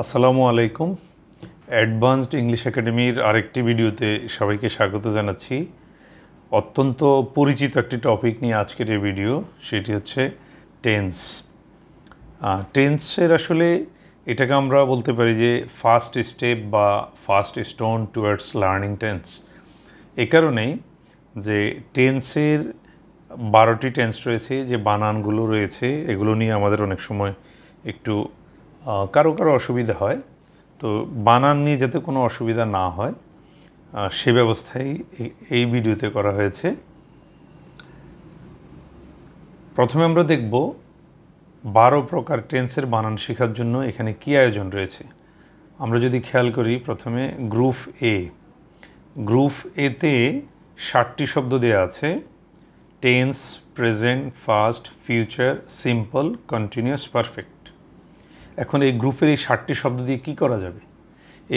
আসসালামু আলাইকুম। Advanced English একাডেমির আরেকটি ভিডিওতে সবাইকে স্বাগত জানাচ্ছি। অত্যন্ত পরিচিত একটি টপিক নিয়ে আজকের এই ভিডিও, সেটি হচ্ছে টেন্স। টেন্সের আসলে এটাকে আমরা বলতে পারি যে ফার্স্ট স্টেপ বা first stone towards learning tense. এ কারণেই যে টেন্সের 12টি টেন্স রয়েছে, যে বানানগুলো রয়েছে এগুলো নিয়ে আমাদের অনেক সময় একটু কারো অসুবিধা হয়। তো বানান নিয়ে যাতে কোনো অসুবিধা না হয় সে ব্যবস্থাই এই ভিডিওতে করা হয়েছে। প্রথমে আমরা দেখব 12 প্রকার টেন্সের বানান শেখার জন্য এখানে কী আয়োজন রয়েছে। আমরা যদি খেয়াল করি, প্রথমে গ্রুপ এতে 60টি শব্দ দেওয়া আছে: tense, present, fast, future, simple, continuous, perfect. এখন এই গ্রুপের এই 60টি শব্দ দিয়ে কী করা যাবে?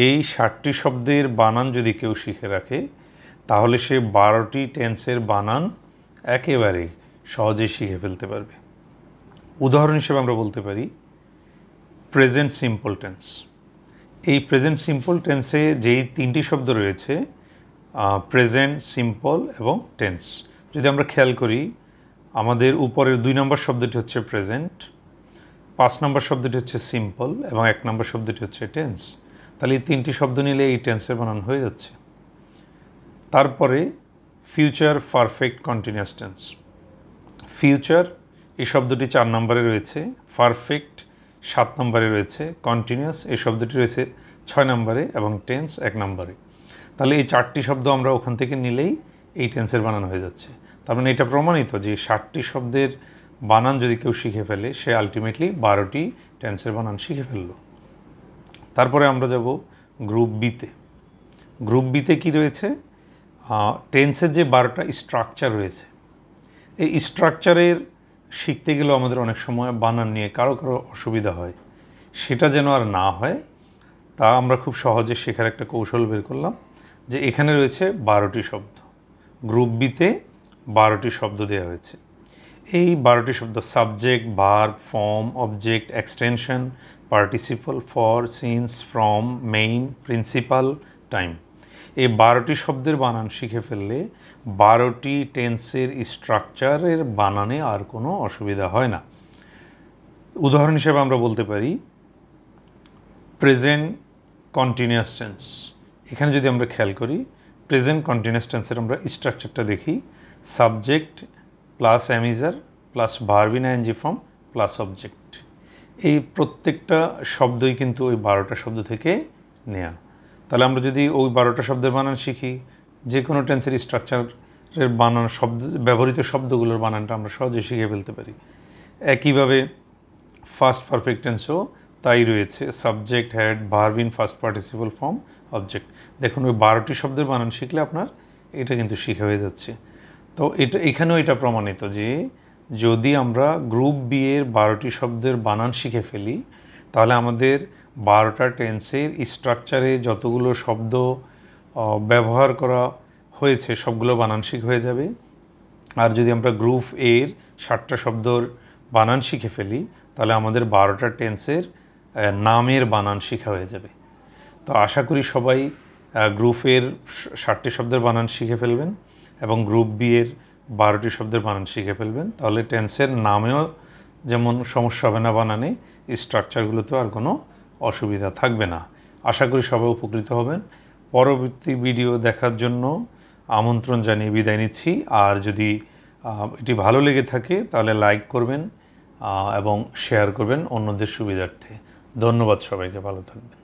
এই 60টি শব্দের বানান যদি কেউ শিখে রাখে তাহলে সে 12টি টেন্সের বানান একেবারে সহজেই শিখে ফেলতে পারবে। উদাহরণ হিসেবে আমরা বলতে পারি প্রেজেন্ট সিম্পল টেন্স। এই প্রেজেন্ট সিম্পল টেন্সে যেই 3টি শব্দ রয়েছে, প্রেজেন্ট, সিম্পল এবং টেন্স, যদি আমরা খেয়াল করি, আমাদের উপরের 2 নম্বর শব্দটি হচ্ছে প্রেজেন্ট, 5 নম্বর শব্দটি হচ্ছে সিম্পল এবং 1 নম্বর শব্দটি হচ্ছে টেন্স। তাহলে এই 3টি শব্দ নিলে এই টেন্সের বানান হয়ে যাচ্ছে। তারপরে future, perfect, continuous tense. Future এই শব্দটি 4 নম্বরে রয়েছে, পারফেক্ট 7 নম্বরে রয়েছে, কন্টিনিউয়াস এই শব্দটি রয়েছে 6 নম্বরে এবং টেন্স 1 নম্বরে। তাহলে এই 4টি শব্দ আমরা ওখান থেকে নিলেই এই টেন্সের বানান হয়ে যাচ্ছে। তার মানে এটা প্রমাণিত যে 60টি শব্দের বানান যদি কেউ শিখে ফেলে সে আলটিমেটলি 12টি টেন্সের বানান শিখে ফেলল। তারপরে আমরা যাব গ্রুপ বিতে। গ্রুপ বিতে কী রয়েছে? টেন্সের যে 12টা স্ট্রাকচার রয়েছে, এই স্ট্রাকচারের শিখতে গেলেও আমাদের অনেক সময় বানান নিয়ে কারো অসুবিধা হয়। সেটা যেন আর না হয় তা আমরা খুব সহজে শেখার একটা কৌশল বের করলাম, যে এখানে রয়েছে 12টি শব্দ। গ্রুপ বিতে 12টি শব্দ দেওয়া হয়েছে। এই 12টি শব্দ subject, verb, form, object, extension, participle, for, since, from, main, principal, time. এই 12টি শব্দের বানান শিখে ফেললে 12টি টেন্সের স্ট্রাকচারের বানানে আর কোনো অসুবিধা হয় না। উদাহরণ হিসেবে আমরা বলতে পারি প্রেজেন্ট কন্টিনিউয়াস টেন্স। এখানে যদি আমরা খেয়াল করি, প্রেজেন্ট কন্টিনিউয়াস টেন্সের আমরা স্ট্রাকচারটা দেখি: subject plus am is are plus verb in ING form plus object. এই প্রত্যেকটা শব্দই কিন্তু ওই 12টা শব্দ থেকে নেয়া। তাহলে আমরা যদি ওই 12টা শব্দের বানান শিখি, যে কোনো টেন্সের স্ট্রাকচারের বানান, ব্যবহৃত শব্দগুলোর বানানটা আমরা সহজে শিখে ফেলতে পারি। একইভাবে ফার্স্ট পারফেক্ট টেন্সও তাই রয়েছে: subject, had, verb in first participle form, object. দেখুন, ওই 12টি শব্দের বানান শিখলে আপনার এটা কিন্তু শিখা হয়ে যাচ্ছে। তো এখানেও এটা প্রমাণিত যে যদি আমরা গ্রুপ বি এর 12টি শব্দের বানান শিখে ফেলি তাহলে আমাদের 12টা টেন্সের স্ট্রাকচারে যতগুলো শব্দ ব্যবহার করা হয়েছে সবগুলো বানান শিখা হয়ে যাবে। আর যদি আমরা গ্রুপ এর 60টা শব্দর বানান শিখে ফেলি তাহলে আমাদের 12টা টেন্সের নামের বানান শিখা হয়ে যাবে। তো আশা করি সবাই গ্রুপের 60টি শব্দের বানান শিখে ফেলবেন এবং গ্রুপ বি এর 12টি শব্দের বানান শিখে ফেলবেন। তাহলে টেন্সের নামেও যেমন সমস্যা হবে না বানানে, স্ট্রাকচারগুলোতেও আর কোনো অসুবিধা থাকবে না। আশা করি সবাই উপকৃত হবেন। পরবর্তী ভিডিও দেখার জন্য আমন্ত্রণ জানিয়ে বিদায় নিচ্ছি। আর যদি এটি ভালো লেগে থাকে তাহলে লাইক করবেন এবং শেয়ার করবেন অন্যদের সুবিধার্থে। ধন্যবাদ সবাইকে, ভালো থাকবেন।